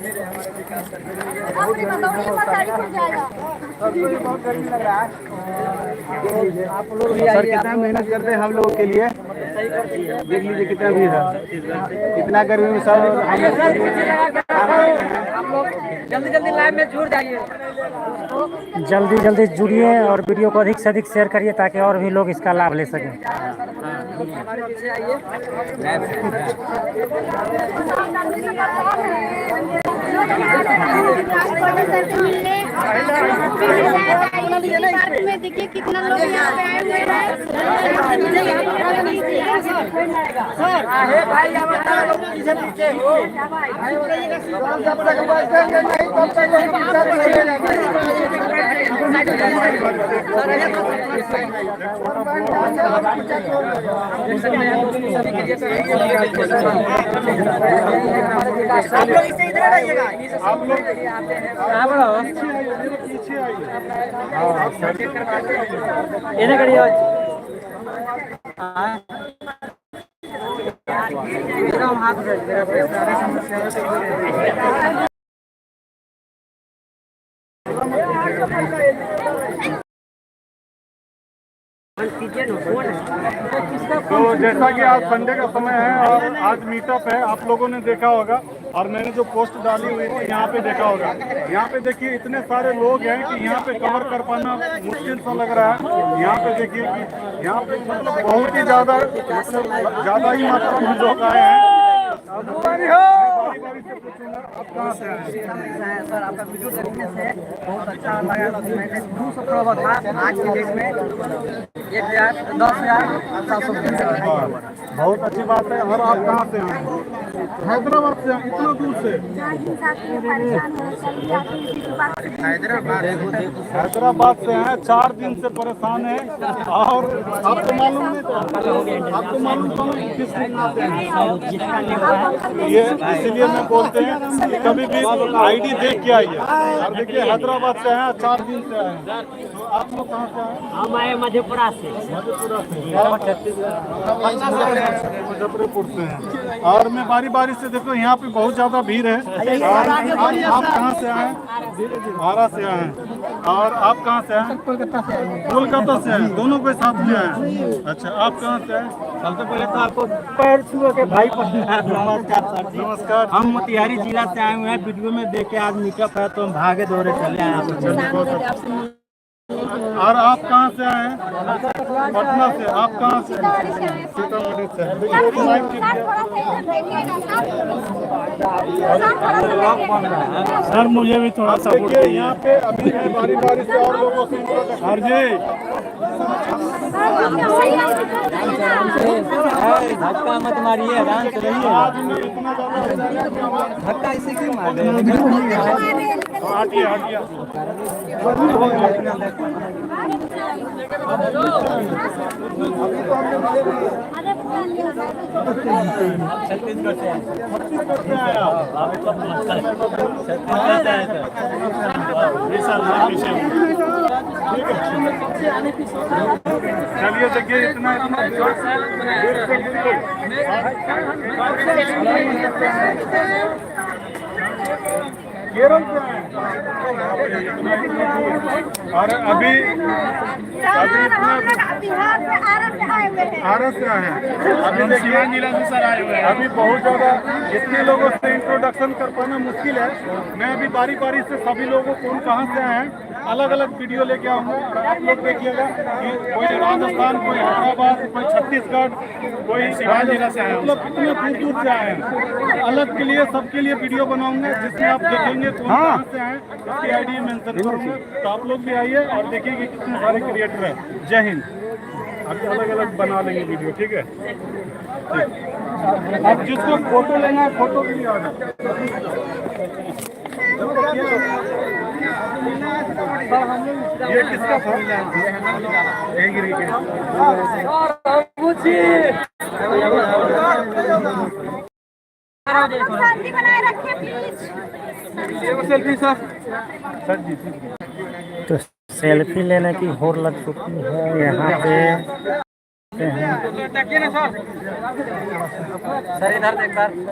Sir कितना मेहनत करते हैं हम लोगों के लिए, देख लीजिए कितना भीड़ है, इतना गर्मी में सर जल्दी जल्दी लाइन में जुड़ जाइए, जल्दी जल्दी जुड़िए और वीडियो को अधिक से अधिक शेयर करिए ताकि और भी लोग इसका लाभ ले सकें। हमारे पीछे आइए। में देखिए कितना लोग यहाँ पे आए हुए हैं। आप लोग इससे इधर आइएगा, आप लोग कहाँ पर हो? इधर करिए। हम हाथ तो जैसा कि आज संडे का समय है और आज मीटअप है, आप लोगों ने देखा होगा और मैंने जो पोस्ट डाली हुई थी यहाँ पे देखा होगा। यहाँ पे देखिए इतने सारे लोग हैं कि यहाँ पे कवर कर पाना मुश्किल सा लग रहा है। यहाँ पे देखिए कि यहाँ पे मतलब बहुत ही ज़्यादा ही मात्रा में लोग आए हैं। आप कहाँ से आए? सर आपका वीडियो देखने से बहुत अच्छा लगा। मैंने 200 फॉलोवर था, आज के डेट में 1000 बहुत अच्छी बात है। और आप कहाँ से आए? हैदराबाद से, इतना दूर से? हैदराबाद से हैं, 4 दिन से परेशान है। और आपको मालूम नहीं था, आपको मालूम था किस दिन आते हैं ये, इसलिए मैं बोलते हैं कि कभी भी आईडी देख के आइए। और देखिए हैदराबाद से हैं, 4 दिन से आए हैं। तो आप लोग कहाँ से आए? हम आए मधेपुरा से। मुजफ्फरपुर से हैं। और मैं बारी बारी से देखो यहाँ पे बहुत ज्यादा भीड़ है। और आप कहाँ से आए? आरा से आए हैं। और आप कहाँ से आए? कोलकाता से आए। दोनों के साथ में आए। अच्छा, आप कहाँ से आए? सबसे पहले तो आपको पैर छुओ के भाई नमस्कार। नमस्कार। हम मोतिहारी जिला से आए हुए हैं। वीडियो में देख के आज मीटअप है तो हम भागे दौड़े चले आए। और आप कहाँ से आए हैं? पटना से। आप कहाँ से? सीतामढ़ी से। सर मुझे भी थोड़ा सपोर्ट देखिए यहाँ पे अभी बारी बारी से और लोगों से हर जी धक्का मत मारिए, आराम से रहिए। धक्का इसे क्यों मार रहे हैं? हटिए हटिए। छत्तीसगढ़ से चलिए देखिए इतना केरल से और अभी आरा से आए हैं। अभी देखिए जिला से सर आए हुए हैं। अभी बहुत ज़्यादा इतने लोगों से इंट्रोडक्शन कर पाना मुश्किल है। मैं अभी बारी बारी से सभी लोगों को कहाँ से आए हैं अलग अलग वीडियो लेके आऊँगा। और आप लोग देखिएगा कि कोई राजस्थान, कोई हैदराबाद, कोई छत्तीसगढ़, कोई सिवान जिला से आए, मतलब कितने दूर दूर से आए हैं। अलग के लिए सबके लिए वीडियो बनाऊंगा जिसमें आप देखेंगे कौन कहाँ से आए, उसकी आईडी मेंशन करूँगा। तो आप लोग भी आइए और देखिए कितने सारे क्रिएटर हैं। जय हिंद। अभी अलग अलग बना लेंगे वीडियो, ठीक है? अब जिसको फोटो लेना है फोटो भी आ जाए। ये किसका था? शांति बनाए रखिए प्लीज। Selfie sir. सर जी तो सेल्फी लेने की होड़ लग चुकी है यहाँ पे। सर इधर देखकर